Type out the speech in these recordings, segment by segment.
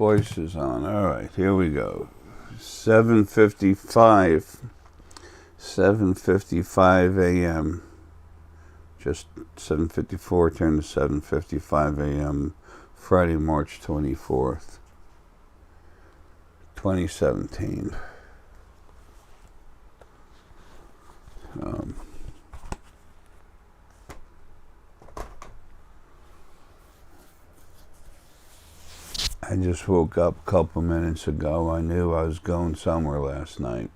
voice is on. All right, here we go. 7:55 a.m. Just 7:54 turned to 7:55 a.m. Friday, March 24th, 2017. I just woke up a couple minutes ago. I knew I was going somewhere last night.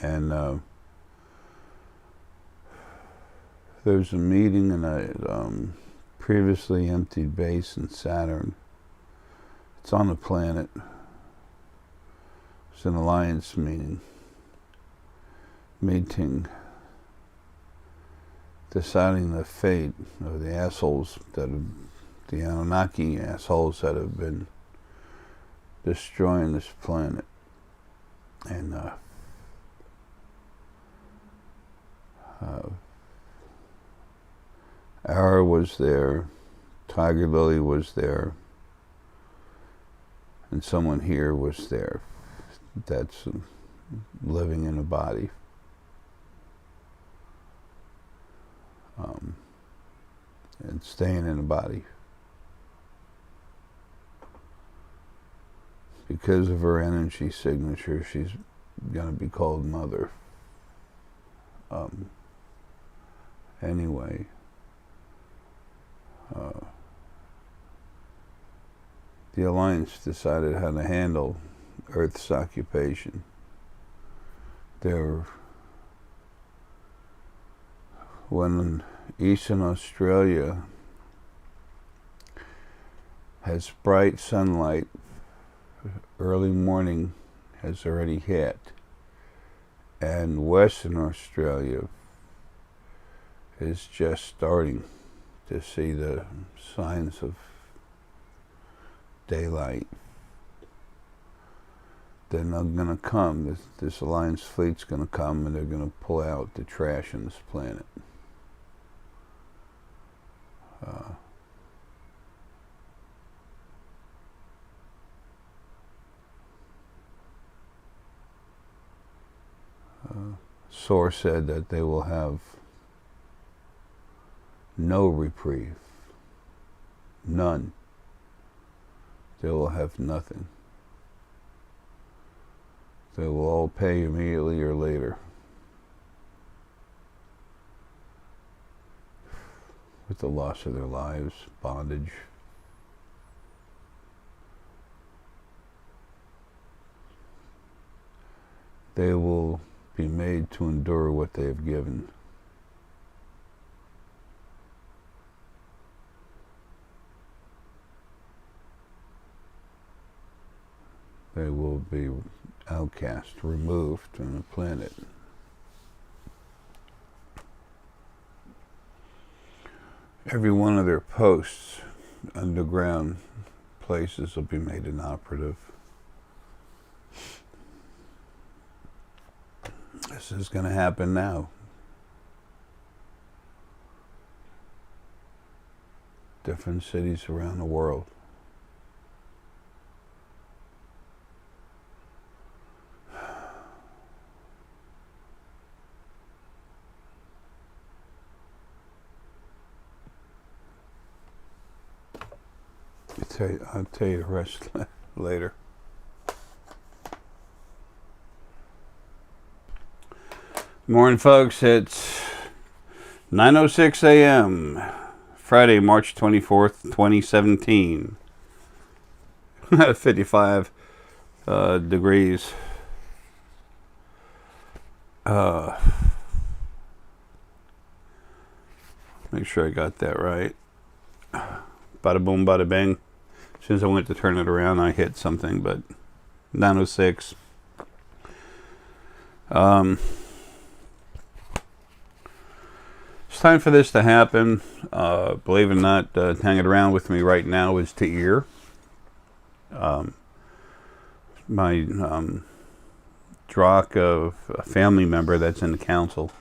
And there's a meeting in a previously emptied base in Saturn. It's on the planet. It's an alliance meeting. Deciding the fate of the assholes the Annunaki assholes that have been destroying this planet. And Arae was there, Tiger Lily was there, and someone here was there that's living in a body. And staying in a body. Because of her energy signature, she's going to be called Mother. Anyway, the Alliance decided how to handle Earth's occupation. When Eastern Australia has bright sunlight, early morning has already hit, and Western Australia is just starting to see the signs of daylight. They're not going to come. This Alliance fleet's going to come, and they're going to pull out the trash on this planet. Source said that they will have no reprieve. None. They will have nothing. They will all pay immediately or later. With the loss of their lives, bondage. They will be made to endure what they have given. They will be outcast, removed from the planet. Every one of their posts, underground places, will be made inoperative. This is going to happen now. Different cities around the world. I'll tell you the rest later. Morning, folks. It's 9:06 a.m. Friday, March 24th, 2017. 55 degrees. Make sure I got that right. Bada boom, bada bang. As soon as I went to turn it around, I hit something, but 9:06. It's time for this to happen. Believe it or not, hanging around with me right now is Ta'ir. My drock of a family member that's in the council.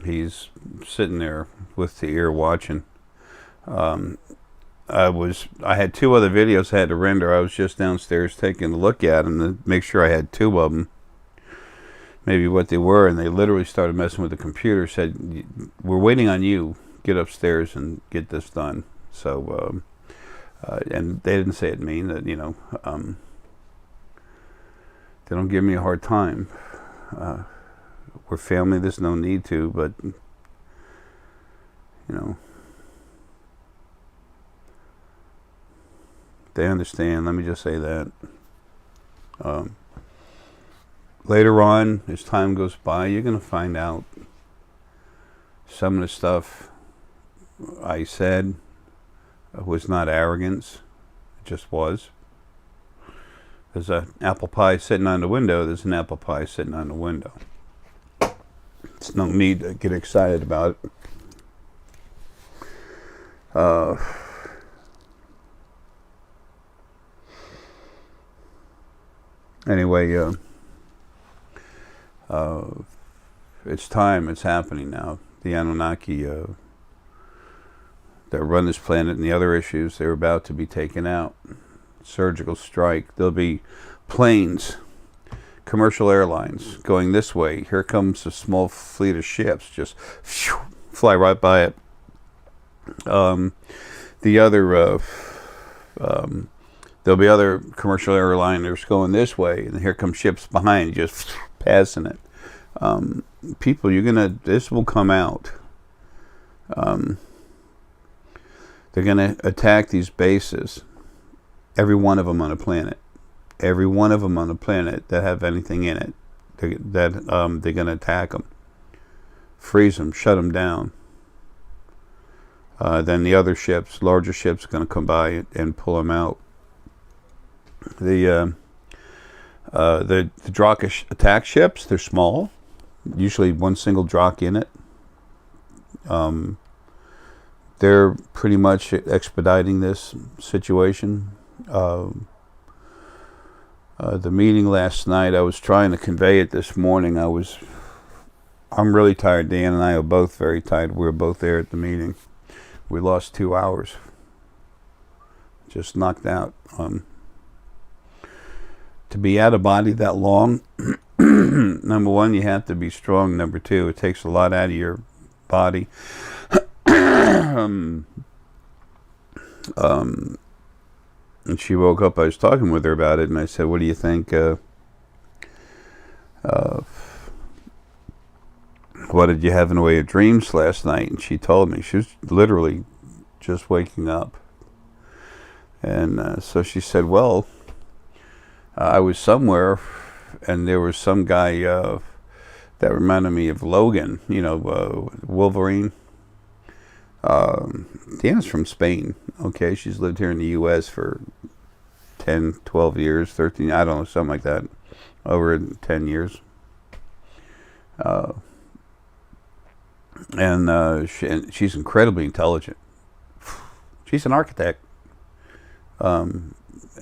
He's sitting there with Ta'ir watching. I had 2 other videos I had to render. I was just downstairs taking a look at them to make sure I had 2 of them, maybe what they were, and they literally started messing with the computer. Said, "We're waiting on you. Get upstairs and get this done." So, and they didn't say it mean that, they don't give me a hard time. We're family. There's no need to, but they understand. Let me just say that. Later on, as time goes by, you're going to find out some of the stuff I said was not arrogance. It just was. There's an apple pie sitting on the window. There's an apple pie sitting on the window. There's no need to get excited about it. Anyway, it's time. It's happening now. The Annunaki that run this planet and the other issues, they're about to be taken out. Surgical strike. There'll be planes, commercial airlines going this way. Here comes a small fleet of ships, just fly right by it. The other there'll be other commercial airliners going this way, and here come ships behind, just passing it. People, this will come out. They're gonna attack these bases, every one of them on the planet. Every one of them on the planet that have anything in it, they're gonna attack them, freeze them, shut them down. Then the other ships, larger ships, are going to come by and pull them out. The Drakish attack ships, they're small, usually one single Drak in it. They're pretty much expediting this situation. The meeting last night, I was trying to convey it this morning. I'm really tired. Dan and I are both very tired. We were both there at the meeting. We lost 2 hours. Just knocked out. To be out of body that long, number one, you have to be strong. Number two, it takes a lot out of your body. And she woke up. I was talking with her about it, and I said, "What do you think? What did you have in the way of dreams last night?" And she told me. She was literally just waking up. And so she said, "Well, I was somewhere, and there was some guy that reminded me of Logan, Wolverine." Deanna's from Spain. Okay, she's lived here in the U.S. for 10, 12 years, 13, I don't know, something like that, over 10 years. And she's incredibly intelligent. She's an architect. And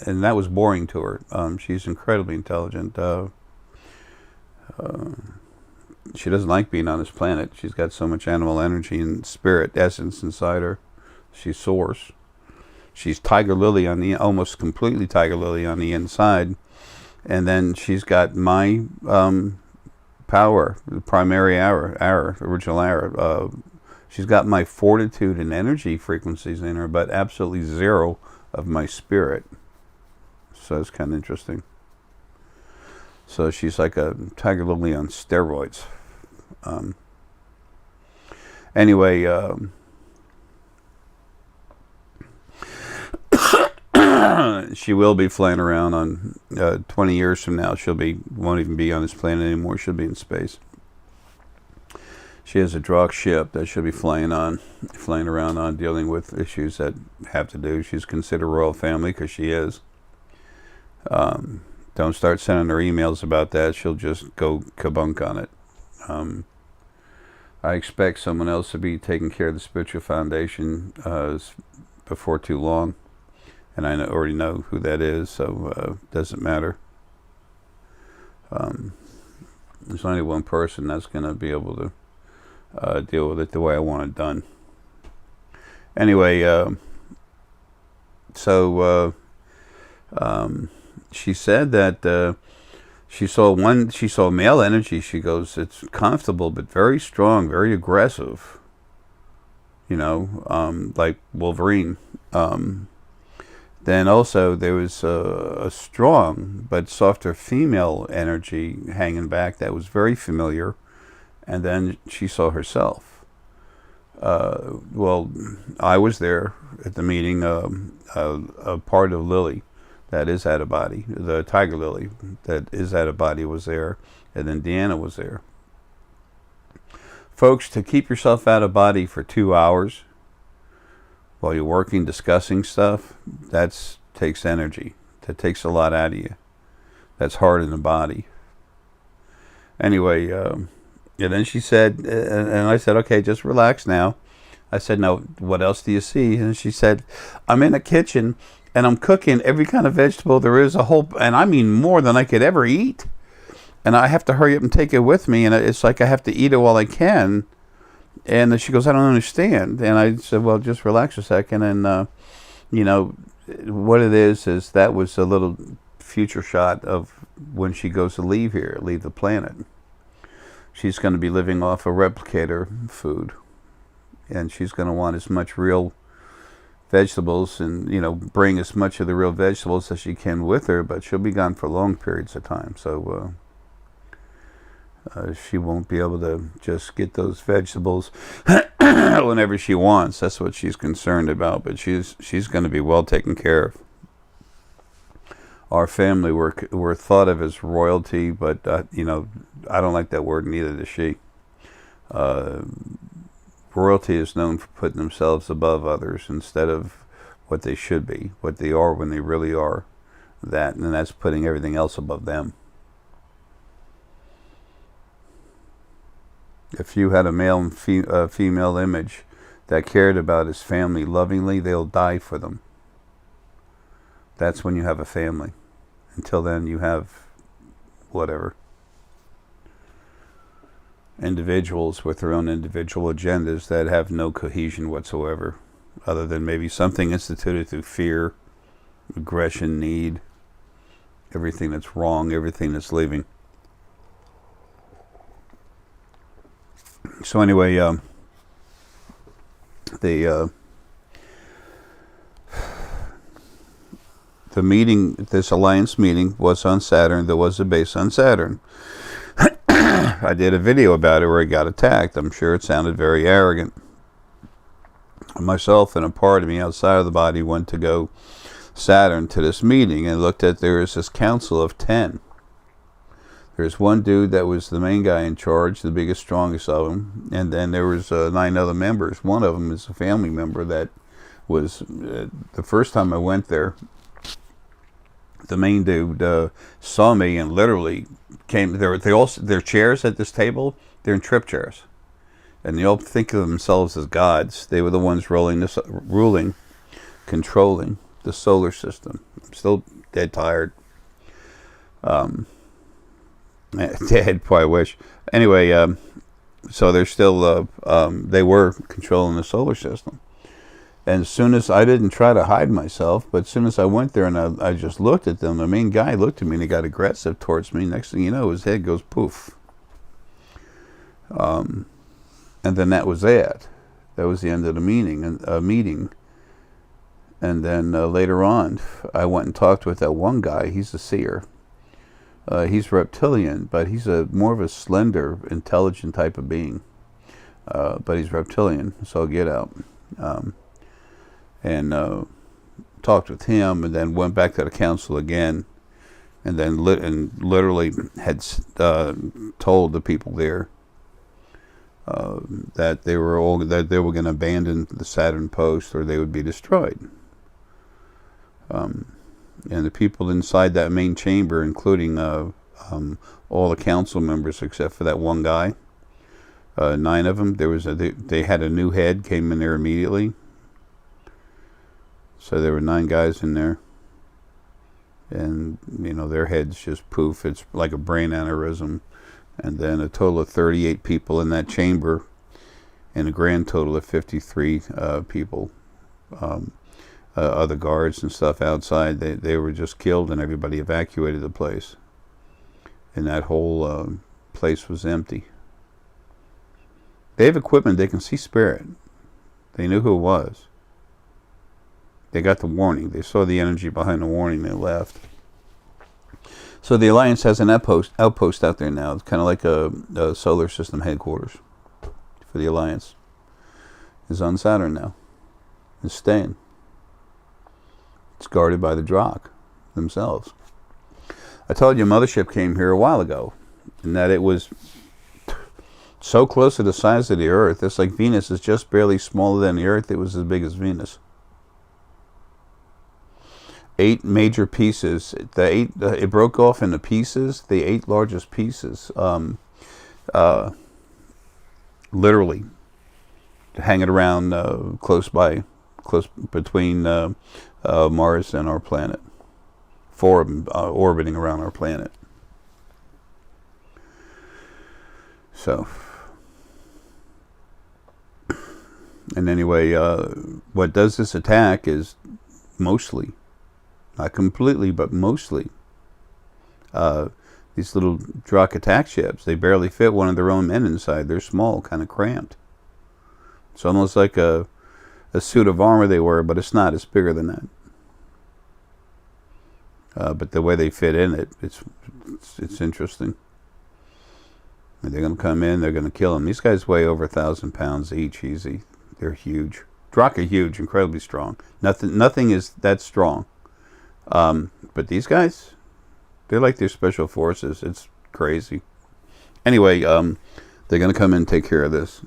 that was boring to her. She's incredibly intelligent. She doesn't like being on this planet. She's got so much animal energy and spirit essence inside her. She soars. She's Tiger Lily almost completely Tiger Lily on the inside. And then she's got my power, the primary Arae, original Arae. She's got my fortitude and energy frequencies in her, but absolutely zero of my spirit. So it's kind of interesting. So she's like a Tiger Lily on steroids. Anyway, she will be flying around on 20 years from now. Won't even be on this planet anymore. She'll be in space. She has a Drak ship that she'll be flying around on, dealing with issues that have to do. She's considered royal family because she is. Don't start sending her emails about that. She'll just go kabunk on it. I expect someone else to be taking care of the spiritual foundation before too long. And I already know who that is, so it doesn't matter. There's only one person that's going to be able to deal with it the way I want it done. Anyway, So she said that she saw male energy. She goes, it's comfortable but very strong, very aggressive. Like Wolverine. Then also there was a strong but softer female energy hanging back that was very familiar. And then she saw herself. Well, I was there at the meeting. A part of Lily that is out of body, the tiger lily that is out of body, was there, and then Deanna was there. Folks, to keep yourself out of body for 2 hours while you're working, discussing stuff, that takes energy. That takes a lot out of you. That's hard in the body. Anyway, and then she said, and I said, okay, just relax now. I said, no, what else do you see? And she said, I'm in the kitchen and I'm cooking every kind of vegetable there is, and I mean more than I could ever eat. And I have to hurry up and take it with me. And it's like I have to eat it while I can. And she goes, I don't understand. And I said, well, just relax a second. And, what it is that was a little future shot of when she goes to leave the planet. She's going to be living off a replicator food. And she's going to want as much real vegetables and, bring as much of the real vegetables as she can with her. But she'll be gone for long periods of time. So she won't be able to just get those vegetables whenever she wants. That's what she's concerned about. But she's going to be well taken care of. Our family were thought of as royalty, but I don't like that word, neither does she. Royalty is known for putting themselves above others instead of what they should be, what they are when they really are. And that's putting everything else above them. If you had a male and female image that cared about his family lovingly, they'll die for them. That's when you have a family. Until then, you have whatever. Individuals with their own individual agendas that have no cohesion whatsoever, other than maybe something instituted through fear, aggression, need, everything that's wrong, everything that's leaving. So anyway, the meeting, this alliance meeting, was on Saturn. There was a base on Saturn. I did a video about it where I got attacked. I'm sure it sounded very arrogant. Myself and a part of me outside of the body went to go Saturn to this meeting and looked at, there is this council of 10. There's one dude that was the main guy in charge, the biggest, strongest of them, and then there was 9 other members. One of them is a family member that was, the first time I went there, the main dude saw me and literally came. Their chairs at this table, they're in trip chairs, and they all think of themselves as gods. They were the ones ruling, controlling the solar system. I'm still dead tired. Dead, boy, I wish. Anyway, so they're still. They were controlling the solar system. And as soon as I didn't try to hide myself, but as soon as I went there and I just looked at them, the main guy looked at me and he got aggressive towards me. Next thing you know, his head goes poof. And then that was it. That was the end of the meeting. And then later on, I went and talked with that one guy. He's a seer. He's reptilian, but he's more of a slender, intelligent type of being. But he's reptilian, so get out. And talked with him, and then went back to the council again, and then literally had told the people there that they were going to abandon the Saturn post or they would be destroyed. And the people inside that main chamber, including all the council members except for that one guy, 9 of them, they had a new head, came in there immediately. So there were 9 guys in there, and their heads just poof. It's like a brain aneurysm. And then a total of 38 people in that chamber, and a grand total of 53 people. other guards and stuff outside. They were just killed, and everybody evacuated the place. And that whole place was empty. They have equipment. They can see spirit. They knew who it was. They got the warning. They saw the energy behind the warning. They left. So the Alliance has an outpost out there now. It's kind of like a solar system headquarters for the Alliance. It's on Saturn now. It's staying. It's guarded by the Drakh themselves. I told you Mothership came here a while ago, and that it was so close to the size of the Earth. It's like Venus is just barely smaller than the Earth. It was as big as Venus. 8 major pieces. It broke off into pieces. The 8 largest pieces, literally, hanging around close between Mars and our planet. 4 of them orbiting around our planet. So, and anyway, what does this attack is mostly, not completely, but mostly, these little Drakh attack ships. They barely fit one of their own men inside. They're small, kind of cramped. It's almost like a suit of armor they were, but it's not. It's bigger than that. But the way they fit in it, it's interesting. And they're going to come in. They're going to kill them. These guys weigh over 1,000 pounds each, easy. They're huge. Drakh are huge, incredibly strong. Nothing is that strong. But these guys, they're like their special forces. It's crazy. Anyway, they're going to come in and take care of this.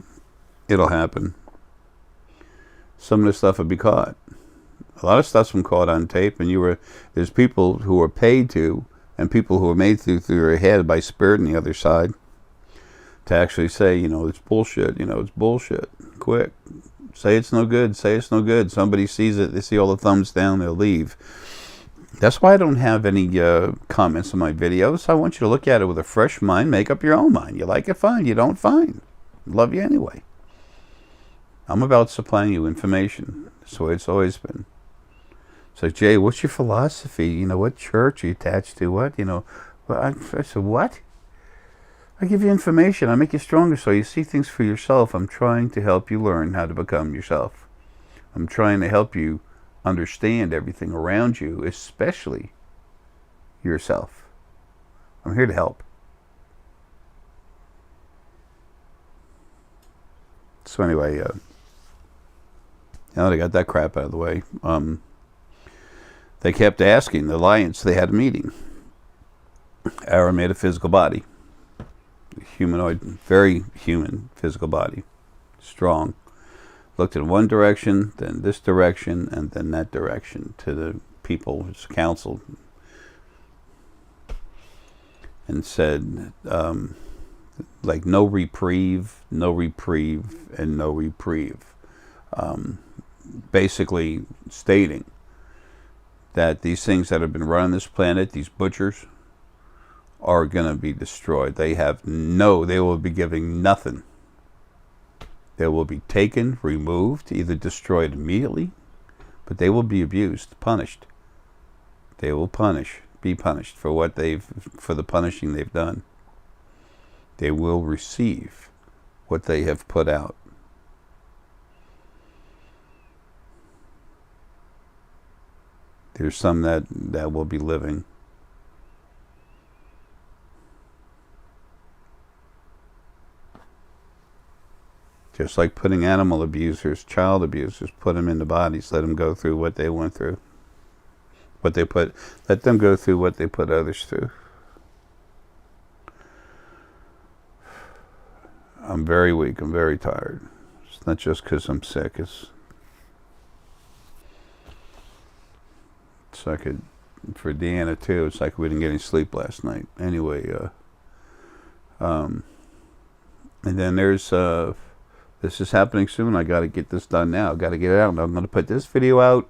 It'll happen. Some of the stuff will be caught. A lot of stuff's been caught on tape, and there's people who are paid to, and people who are made through their head by spirit on the other side, to actually say, it's bullshit. It's bullshit. Quick, say it's no good. Say it's no good. Somebody sees it. They see all the thumbs down. They'll leave. That's why I don't have any comments on my videos. I want you to look at it with a fresh mind. Make up your own mind. You like it, fine. You don't, fine. Love you anyway. I'm about supplying you information. That's the way it's always been. So, Jay, what's your philosophy? What church are you attached to? What? I said, what? I give you information. I make you stronger so you see things for yourself. I'm trying to help you learn how to become yourself. I'm trying to help you understand everything around you, especially yourself. I'm here to help. So anyway, now they got that crap out of the way. They kept asking the Alliance. They had a meeting. Arae made a physical body, humanoid, very human physical body, strong. Looked in one direction, then this direction, and then that direction to the people's council, and said, like, no reprieve, and no reprieve. Basically stating that these things that have been running this planet, these butchers, are going to be destroyed. They will be giving nothing. They will be taken, removed, either destroyed immediately, but they will be abused, punished. They will be punished for the punishing they've done. They will receive what they have put out. There's some that will be living. Just like putting animal abusers, child abusers, put them in the bodies, let them go through what they went through. Let them go through what they put others through. I'm very weak. I'm very tired. It's not just because I'm sick. It's like for Deanna too. It's like we didn't get any sleep last night. Anyway, and then there's this is happening soon. I got to get this done now. Got to get it out. I'm going to put this video out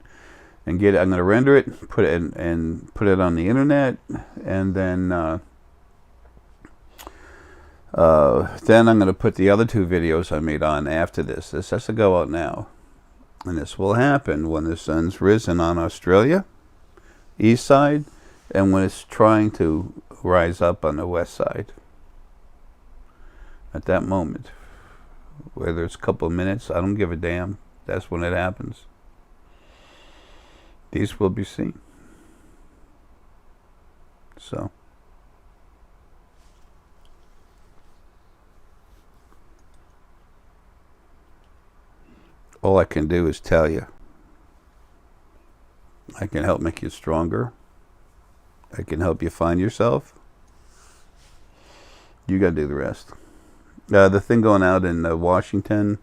and get it. I'm going to render it, put it and put it on the internet, and then I'm going to put the other 2 videos I made on after this. This has to go out now. And this will happen when the sun's risen on Australia, east side, and when it's trying to rise up on the west side. At that moment, whether it's a couple of minutes, I don't give a damn. That's when it happens. These will be seen. So, all I can do is tell you. I can help make you stronger. I can help you find yourself. You got to do the rest. The thing going out in Washington,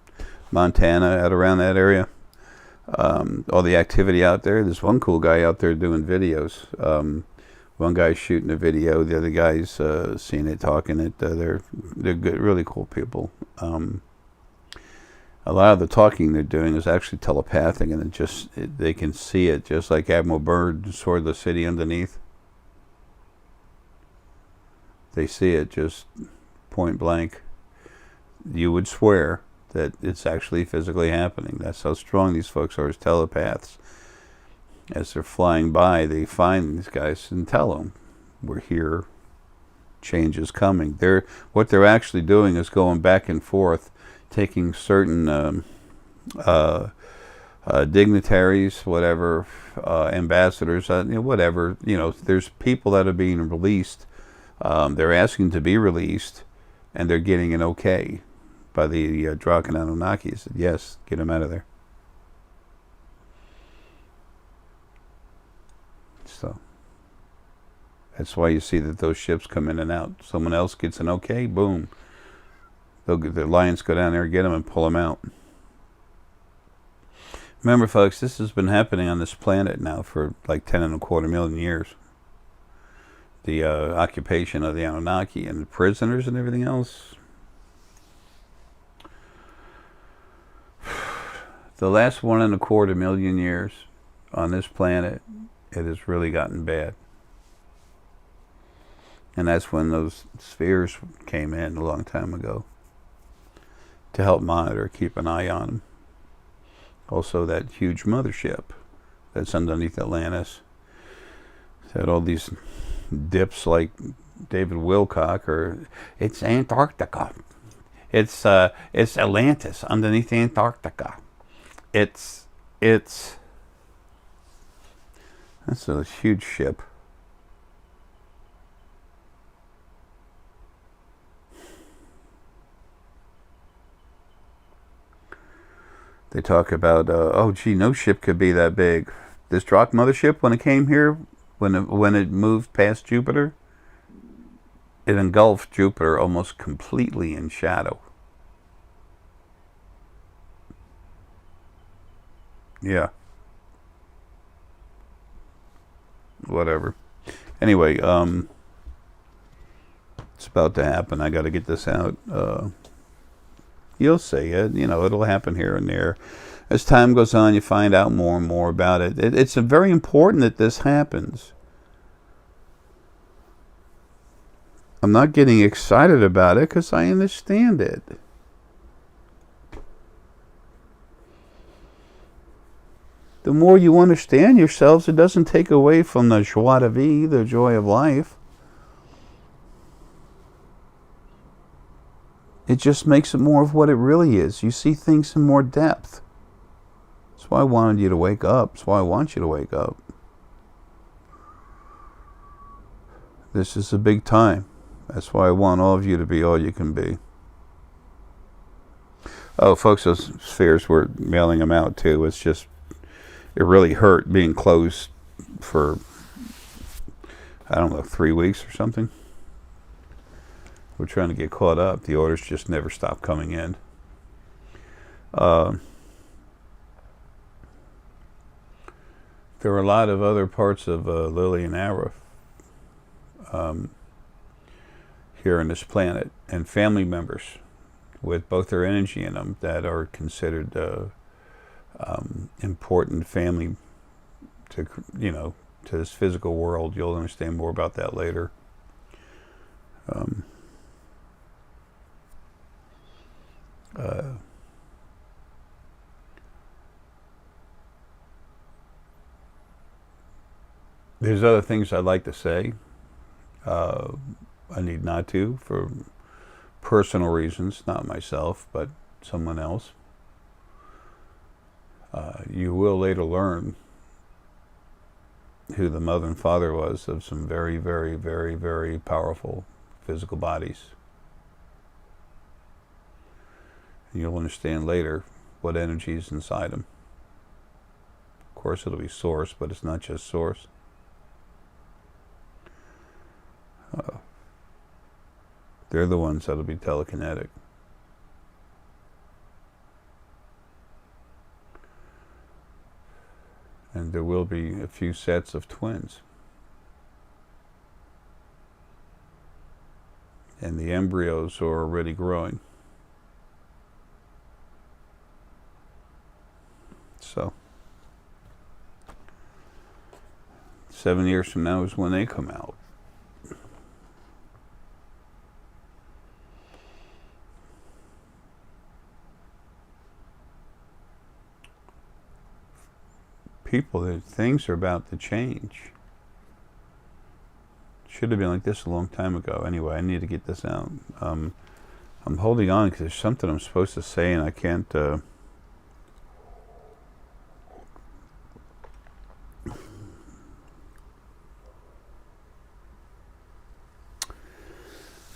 Montana, out around that area, all the activity out there. There's one cool guy out there doing videos. One guy's shooting a video. The other guy's seeing it, talking it. They're good, really cool people. A lot of the talking they're doing is actually telepathic, and they can see it, just like Admiral Byrd saw the city underneath. They see it just point blank. You would swear that it's actually physically happening. That's how strong these folks are as telepaths. As they're flying by, they find these guys and tell them, "We're here. Change is coming." What they're actually doing is going back and forth, taking certain dignitaries, whatever, ambassadors, whatever. There's people that are being released. They're asking to be released, and they're getting an okay by the Draken Annunaki. Said, yes, get them out of there. So that's why you see that those ships come in and out. Someone else gets an okay, boom. The Lions go down there, get them, and pull them out. Remember, folks, this has been happening on this planet now for like 10.25 million years. The occupation of the Anunnaki and the prisoners and everything else. The last 1.25 million years on this planet, it has really gotten bad. And that's when those spheres came in a long time ago to help monitor, keep an eye on them. Also, that huge mothership that's underneath Atlantis had all these dips like David Wilcock, or it's Antarctica. It's Atlantis underneath Antarctica. That's a huge ship. They talk about, oh gee, no ship could be that big. This Drak mothership, when it came here, when it moved past Jupiter, it engulfed Jupiter almost completely in shadow. Yeah. Whatever. Anyway, it's about to happen. I got to get this out. You'll see it. It'll happen here and there. As time goes on, you find out more and more about it. It's very important that this happens. I'm not getting excited about it because I understand it. The more you understand yourselves, it doesn't take away from the joie de vivre, the joy of life. It just makes it more of what it really is. You see things in more depth. That's why I wanted you to wake up. That's why I want you to wake up. This is a big time. That's why I want all of you to be all you can be. Oh, folks, those spheres, we're mailing them out too. It's just, it really hurt being closed for, I don't know, 3 weeks or something. We're trying to get caught up. The orders just never stop coming in. There are a lot of other parts of Lily and Arae here on this planet, and family members with both their energy in them that are considered important family to to this physical world. You'll understand more about that later. There's other things I'd like to say. I need not to for personal reasons, not myself, but someone else. You will later learn who the mother and father was of some very, very, very, very powerful physical bodies. And you'll understand later what energy is inside them. Of course, it'll be source, but it's not just source. They're the ones that'll be telekinetic. And there will be a few sets of twins. And the embryos are already growing. So, 7 years from now is when they come out. People, things are about to change. Should have been like this a long time ago. Anyway, I need to get this out. I'm holding on because there's something I'm supposed to say and I can't.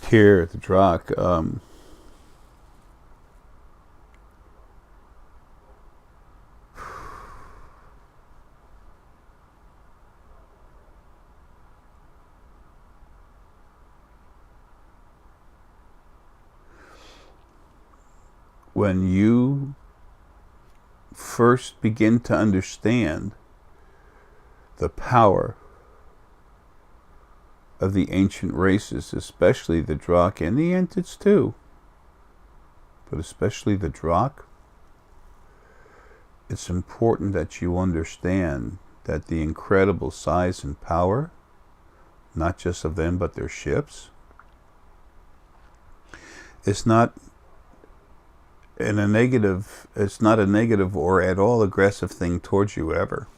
Here at the Drock. When you first begin to understand the power of the ancient races, especially the Drock and the Entids too, but especially the Drock, it's important that you understand that the incredible size and power, not just of them but their ships, it's not a negative or at all aggressive thing towards you ever.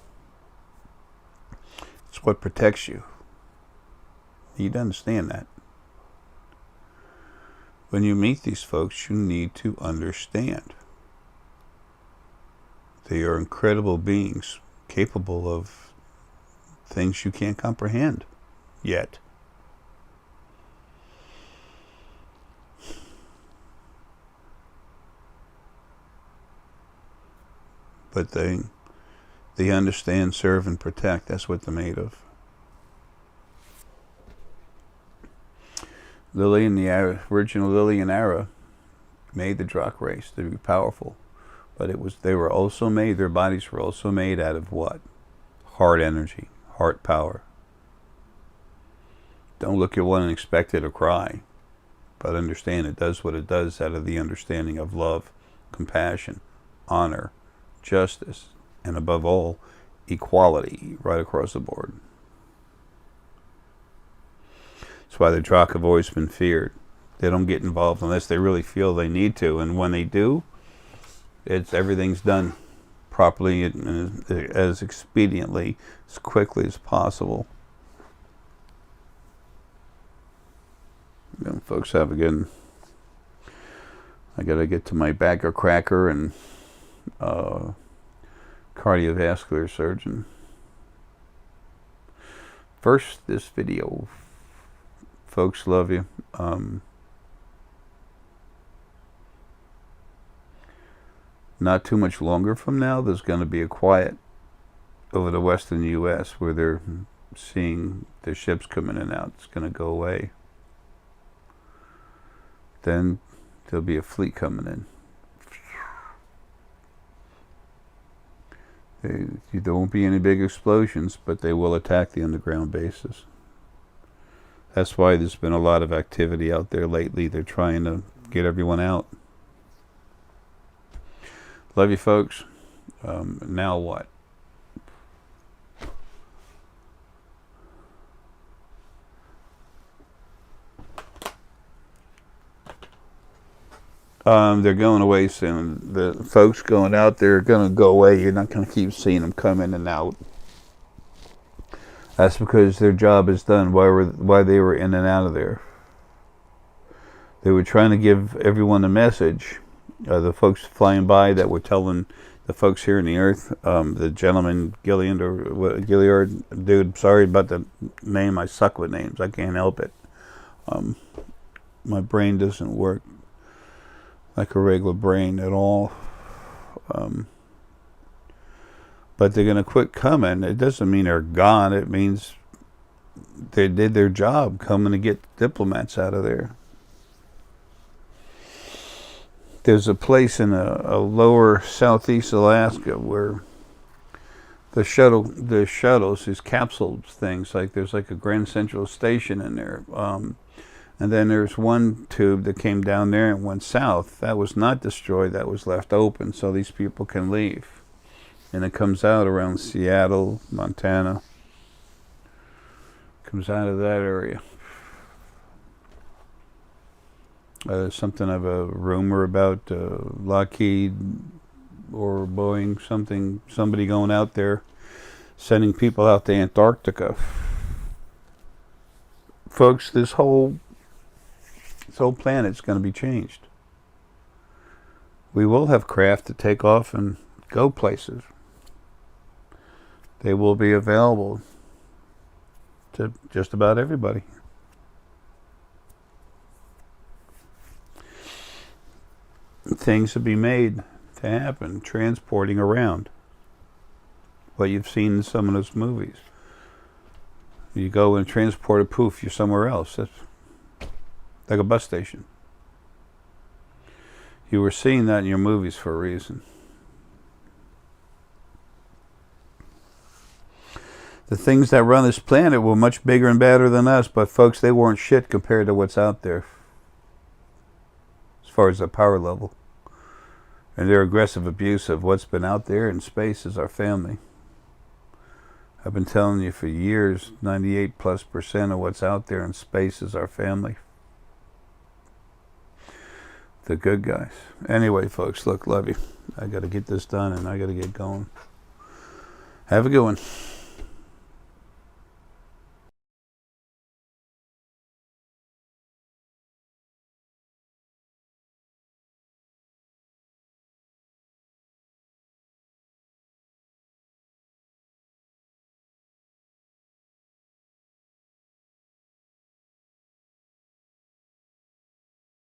It's what protects you. You need to understand that. When you meet these folks, you need to understand they are incredible beings capable of things you can't comprehend yet. But they understand, serve, and protect. That's what they're made of. Lily and the original Lily and Arae made the Drock race to be powerful. But they were also made, their bodies were also made out of what? Heart energy, heart power. Don't look at one and expect it to cry. But understand it does what it does out of the understanding of love, compassion, honor, justice, and above all, equality right across the board. That's why the Drock have always been feared. They don't get involved unless they really feel they need to, and when they do, everything's done properly and as expediently, as quickly as possible. You know, folks, have a good. I gotta get to my bagger cracker and cardiovascular surgeon. First, this video. Folks, love you. Not too much longer from now, there's going to be a quiet over the western U.S. where they're seeing the ships coming in and out. It's going to go away. Then there'll be a fleet coming in. There won't be any big explosions, but they will attack the underground bases. That's why there's been a lot of activity out there lately. They're trying to get everyone out. Love you, folks. Now what? They're going away soon. The folks going out there are going to go away. You're not going to keep seeing them come in and out. That's because their job is done. Why they were in and out of there. They were trying to give everyone a message. The folks flying by that were telling the folks here on the Earth, the gentleman Gilliard, dude. Sorry about the name. I suck with names. I can't help it. My brain doesn't work like a regular brain at all. But they're going to quit coming. It doesn't mean they're gone. It means they did their job coming to get diplomats out of there. There's a place in a lower southeast Alaska where the shuttles, these capsule things, like there's like a Grand Central Station in there. And then there's one tube that came down there and went south. That was not destroyed. That was left open so these people can leave. And it comes out around Seattle, Montana. Comes out of that area. There's something of a rumor about Lockheed or Boeing, somebody going out there, sending people out to Antarctica. Folks, this whole planet's going to be changed. We will have craft to take off and go places. They will be available to just about everybody. Things will be made to happen, transporting around. What you've seen in some of those movies. You go and transport a poof, you're somewhere else. That's like a bus station. You were seeing that in your movies for a reason. The things that run this planet were much bigger and badder than us, but folks, they weren't shit compared to what's out there. As far as the power level. And their aggressive abuse of what's been out there in space is our family. I've been telling you for years, 98+% of what's out there in space is our family. The good guys. Anyway, folks, look, love you. I got to get this done and I got to get going. Have a good one.